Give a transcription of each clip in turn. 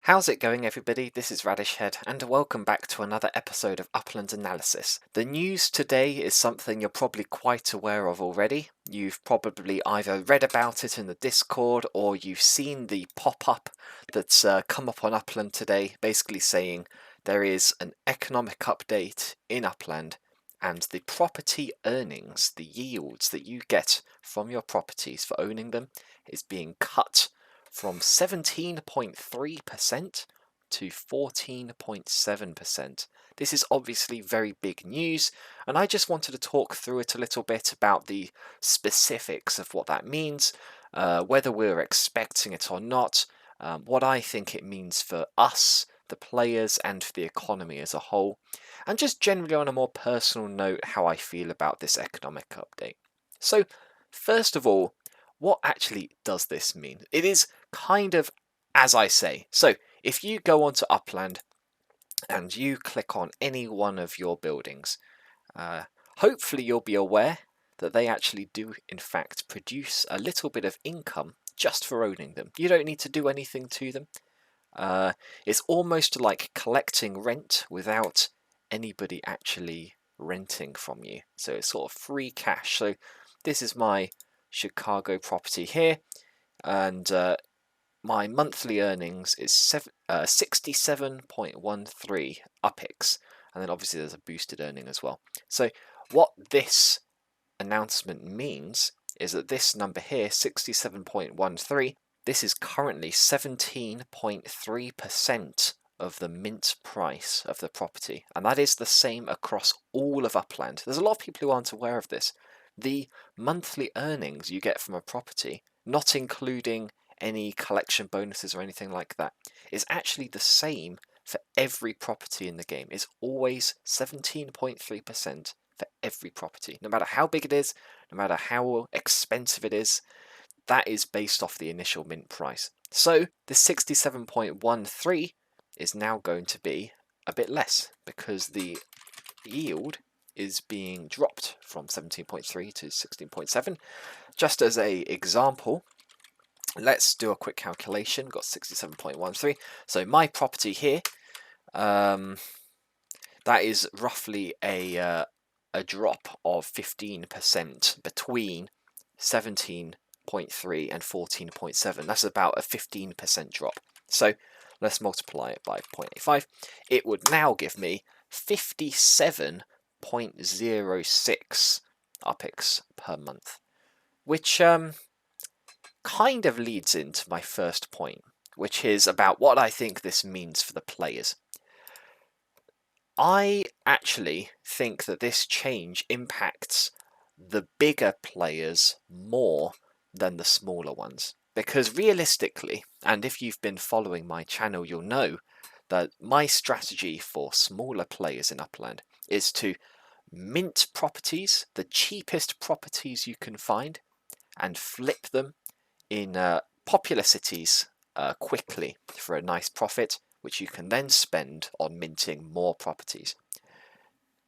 How's it going, everybody? This is Radishhead, and welcome back to another episode of Upland Analysis. The news today is something you're probably quite aware of already. You've probably either read about it in the Discord or you've seen the pop-up that's come up on Upland today, basically saying there is an economic update in Upland and the property earnings, the yields that you get from your properties for owning them, is being cut from 17.3% to 14.7%. This is obviously very big news, and I just wanted to talk through it a little bit about the specifics of what that means, whether we're expecting it or not, what I think it means for us, the players, and for the economy as a whole, and just generally on a more personal note, how I feel about this economic update. So, first of all, what actually does this mean? It is kind of as I say. So if you go onto Upland and you click on any one of your buildings, hopefully you'll be aware that they actually do in fact produce a little bit of income just for owning them. You don't need to do anything to them. It's almost like collecting rent without anybody actually renting from you. So it's sort of free cash. So this is my Chicago property here, and my monthly earnings is 67.13 UPIX, and then obviously there's a boosted earning as well. So what this announcement means is that this number here, 67.13, this is currently 17.3% of the mint price of the property, and that is the same across all of Upland. There's a lot of people who aren't aware of this. The monthly earnings you get from a property, not including any collection bonuses or anything like that, is actually the same for every property in the game. It's always 17.3% for every property. No matter how big it is, no matter how expensive it is, that is based off the initial mint price. So the 67.13 is now going to be a bit less because the yield is being dropped from 17.3 to 16.7. Just as a example, let's do a quick calculation. Got 67.13. So my property here, that is roughly a drop of 15% between 17.3 and 14.7. That's about a 15% drop. So let's multiply it by 0.85. It would now give me 57.06 UPIX per month, which kind of leads into my first point, which is about what I think this means for the players. I actually think that this change impacts the bigger players more than the smaller ones. Because realistically, and if you've been following my channel, you'll know that my strategy for smaller players in Upland is to mint properties, the cheapest properties you can find, and flip them in popular cities quickly for a nice profit, which you can then spend on minting more properties.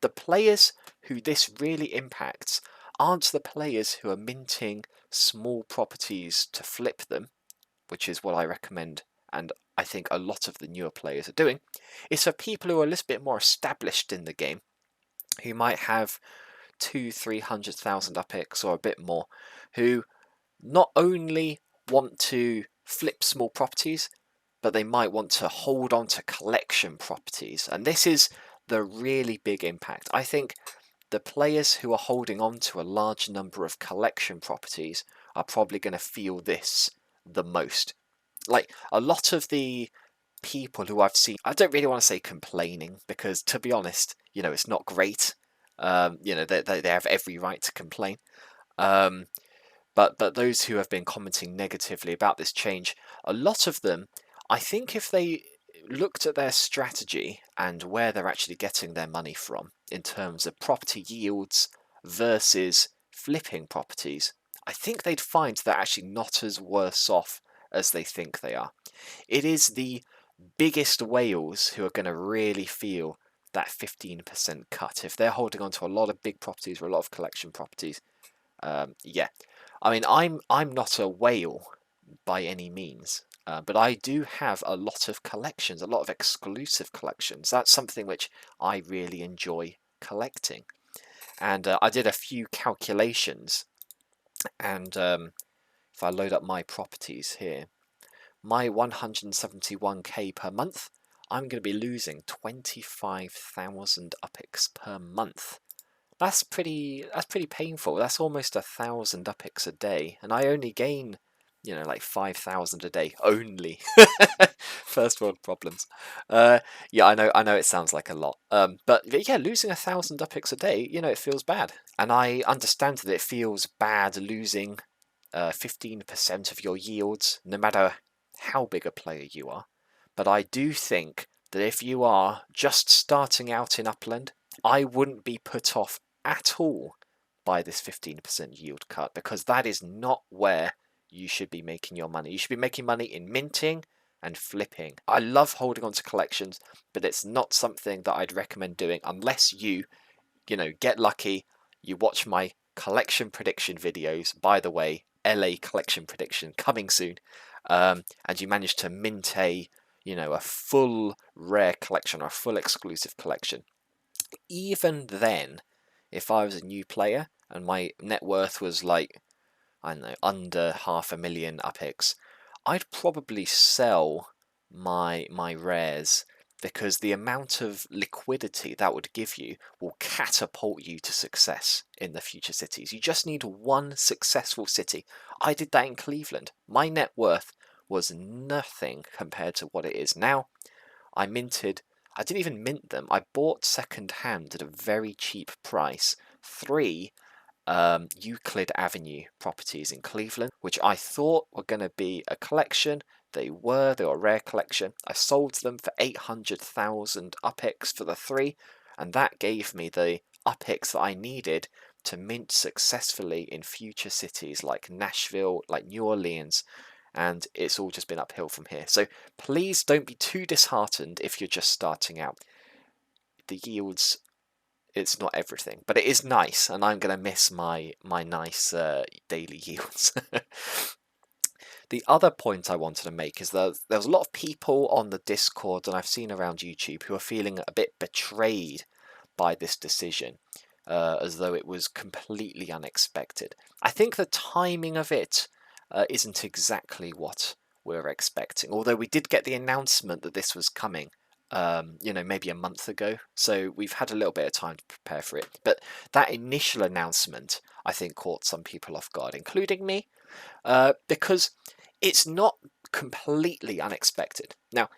The players who this really impacts aren't the players who are minting small properties to flip them, which is what I recommend and I think a lot of the newer players are doing. It's for people who are a little bit more established in the game, who might have 200,000-300,000 UPIX or a bit more, who not only want to flip small properties, but they might want to hold on to collection properties. And this is the really big impact. I think the players who are holding on to a large number of collection properties are probably going to feel this the most. Like, a lot of the people who I've seen, I don't really want to say complaining, because to be honest, it's not great. They have every right to complain. But those who have been commenting negatively about this change, a lot of them, I think if they looked at their strategy and where they're actually getting their money from in terms of property yields versus flipping properties, I think they'd find they're actually not as worse off as they think they are. It is the biggest whales who are going to really feel that 15% cut. If they're holding on to a lot of big properties or a lot of collection properties, yeah. I mean, I'm not a whale by any means. But I do have a lot of collections, a lot of exclusive collections. That's something which I really enjoy collecting. And I did a few calculations, and if I load up my properties here, my 171k per month, I'm going to be losing 25,000 UPIX per month. That's pretty painful. That's almost 1,000 UPIX a day, and I only gain, like 5,000 a day only. First world problems. Yeah, I know it sounds like a lot. But yeah, losing 1,000 UPIX a day, it feels bad, and I understand that it feels bad losing 15% of your yields, no matter how big a player you are. But I do think that if you are just starting out in Upland, I wouldn't be put off at all by this 15% yield cut, because that is not where you should be making your money. You should be making money in minting and flipping. I love holding on to collections, but it's not something that I'd recommend doing unless you get lucky. You watch my collection prediction videos. By the way, LA collection prediction coming soon. And you manage to mint a full rare collection or a full exclusive collection. Even then, if I was a new player and my net worth was like, I don't know, under 500,000 UPIX, I'd probably sell my rares, because the amount of liquidity that would give you will catapult you to success in the future cities. You just need one successful city. I did that in Cleveland. My net worth was nothing compared to what it is now. I didn't even mint them. I bought second hand at a very cheap price 3 Euclid Avenue properties in Cleveland, which I thought were going to be a collection. They were a rare collection. I sold them for 800,000 UPIX for the 3, and that gave me the UPIX that I needed to mint successfully in future cities like Nashville, like New Orleans, and it's all just been uphill from here. So please don't be too disheartened if you're just starting out. The yields, it's not everything, but it is nice, and I'm going to miss my nice daily yields. The other point I wanted to make is that there's a lot of people on the Discord, and I've seen around YouTube, who are feeling a bit betrayed by this decision, as though it was completely unexpected. I think the timing of it isn't exactly what we're expecting, although we did get the announcement that this was coming maybe a month ago, so we've had a little bit of time to prepare for it. But that initial announcement, I think, caught some people off guard, including me, because it's not completely unexpected. Now,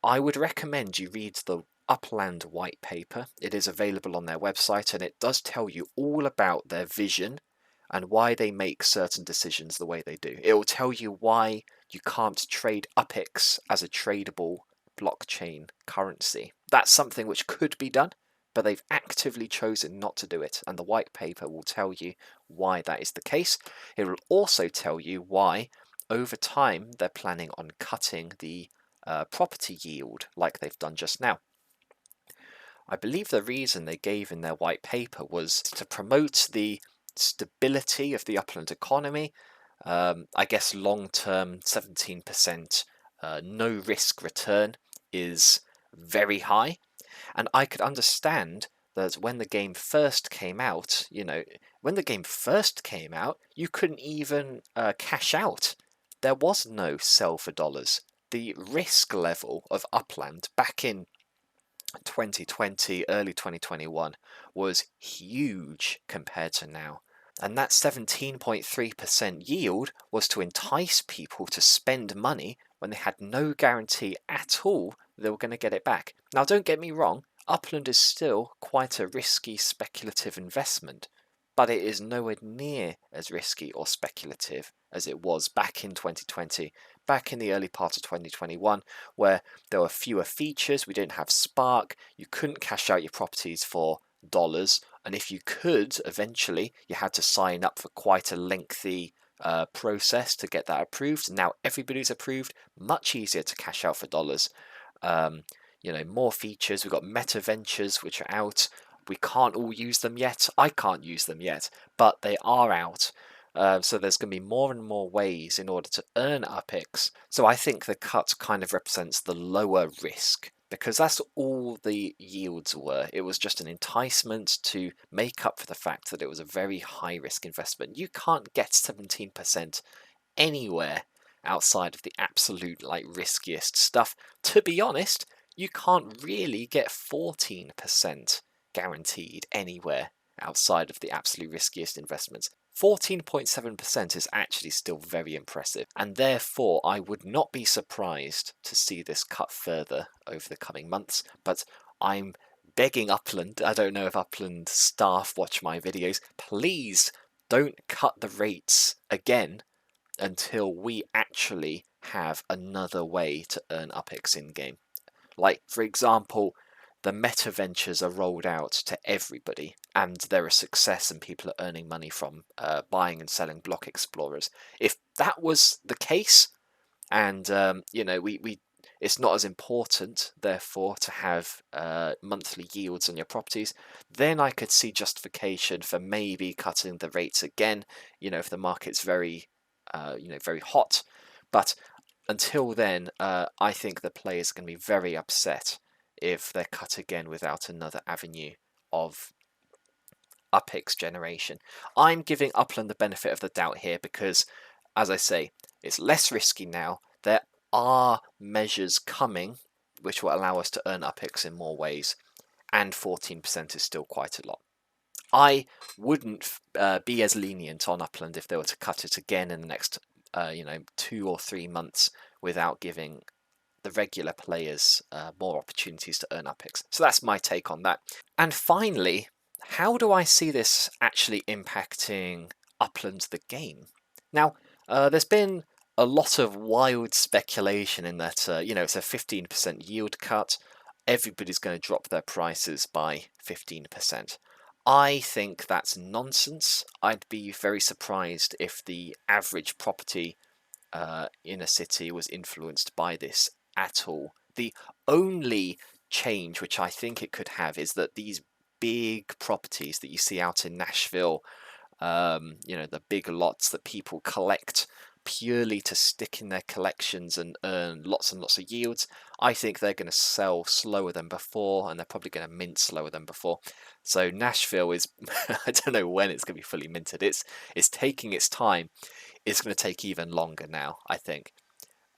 I would recommend you read the Upland white paper. It is available on their website, and it does tell you all about their vision and why they make certain decisions the way they do. It will tell you why you can't trade UPIX as a tradable blockchain currency. That's something which could be done, but they've actively chosen not to do it, and the white paper will tell you why that is the case. It will also tell you why, over time, they're planning on cutting the property yield like they've done just now. I believe the reason they gave in their white paper was to promote the stability of the Upland economy. I guess long-term 17% no risk return is very high, and I could understand that when the game first came out, you couldn't even cash out. There was no sell for dollars. The risk level of Upland back in 2020, early 2021 was huge compared to now. And that 17.3% yield was to entice people to spend money when they had no guarantee at all they were going to get it back. Now, don't get me wrong, Upland is still quite a risky speculative investment, but it is nowhere near as risky or speculative as it was back in 2020, back in the early part of 2021, where there were fewer features. We didn't have Spark. You couldn't cash out your properties for dollars, and if you could, eventually, you had to sign up for quite a lengthy process to get that approved. Now everybody's approved, much easier to cash out for dollars. More features. We've got meta ventures which are out. We can't all use them yet. I can't use them yet, but they are out. So there's going to be more and more ways in order to earn UPIX. So I think the cut kind of represents the lower risk, because that's all the yields were. It was just an enticement to make up for the fact that it was a very high risk investment. You can't get 17% anywhere outside of the absolute riskiest stuff. To be honest, you can't really get 14% guaranteed anywhere outside of the absolute riskiest investments. 14.7% is actually still very impressive, and therefore I would not be surprised to see this cut further over the coming months, but I'm begging Upland, I don't know if Upland staff watch my videos, please don't cut the rates again until we actually have another way to earn UPIX in-game. Like, for example, the meta ventures are rolled out to everybody and they're a success and people are earning money from buying and selling block explorers. If that was the case, and it's not as important therefore to have monthly yields on your properties, then I could see justification for maybe cutting the rates again, if the market's very very hot. But until then, I think the players are going to be very upset if they're cut again without another avenue of UPIX generation. I'm giving Upland the benefit of the doubt here because, as I say, it's less risky now. There are measures coming which will allow us to earn UPIX in more ways, and 14% is still quite a lot. I wouldn't be as lenient on Upland if they were to cut it again in the next 2 or 3 months without giving the regular players more opportunities to earn UPIX. So that's my take on that. And finally, how do I see this actually impacting Upland the game? Now, there's been a lot of wild speculation in that, it's a 15% yield cut. Everybody's going to drop their prices by 15%. I think that's nonsense. I'd be very surprised if the average property in a city was influenced by this at all. The only change which I think it could have is that these big properties that you see out in Nashville, the big lots that people collect purely to stick in their collections and earn lots and lots of yields, I think they're going to sell slower than before, and they're probably going to mint slower than before. So Nashville is, I don't know when it's going to be fully minted. It's taking its time. It's going to take even longer now, I think.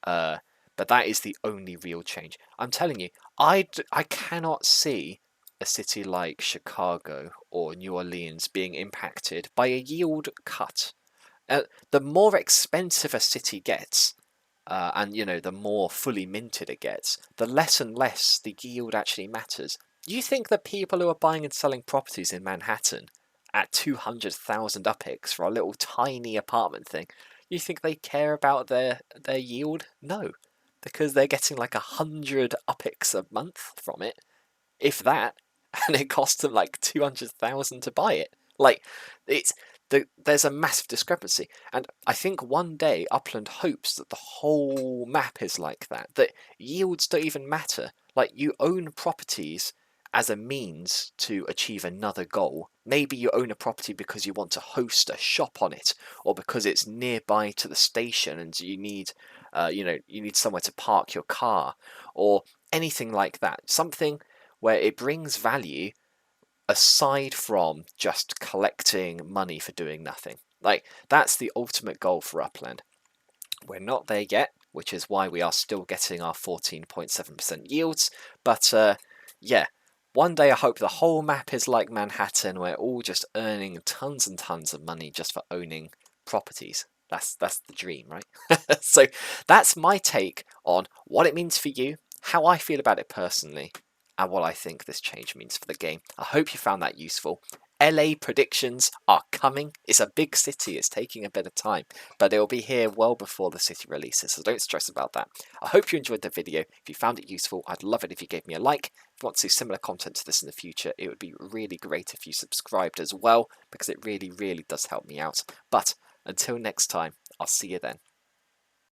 But that is the only real change. I'm telling you, I cannot see a city like Chicago or New Orleans being impacted by a yield cut. The more expensive a city gets, and the more fully minted it gets, the less and less the yield actually matters. You think the people who are buying and selling properties in Manhattan at 200,000 UPIX for a little tiny apartment thing, you think they care about their yield? No, because they're getting like 100 UPIX a month from it, if that, and it costs them like 200,000 to buy it. There's a massive discrepancy, and I think one day Upland hopes that the whole map is like that, that yields don't even matter. Like, you own properties as a means to achieve another goal. Maybe you own a property because you want to host a shop on it, or because it's nearby to the station and you need somewhere to park your car, or anything like that. Something where it brings value aside from just collecting money for doing nothing. Like, that's the ultimate goal for Upland. We're not there yet, which is why we are still getting our 14.7% yields, but yeah, one day I hope the whole map is like Manhattan, we're all just earning tons and tons of money just for owning properties. That's the dream, right? So that's my take on what it means for you, how I feel about it personally, and what I think this change means for the game. I hope you found that useful. LA predictions are coming. It's a big city, it's taking a bit of time, but it'll be here well before the city releases, so don't stress about that. I hope you enjoyed the video. If you found it useful, I'd love it if you gave me a like. If you want to see similar content to this in the future, it would be really great if you subscribed as well, because it really, really does help me out. But until next time, I'll see you then.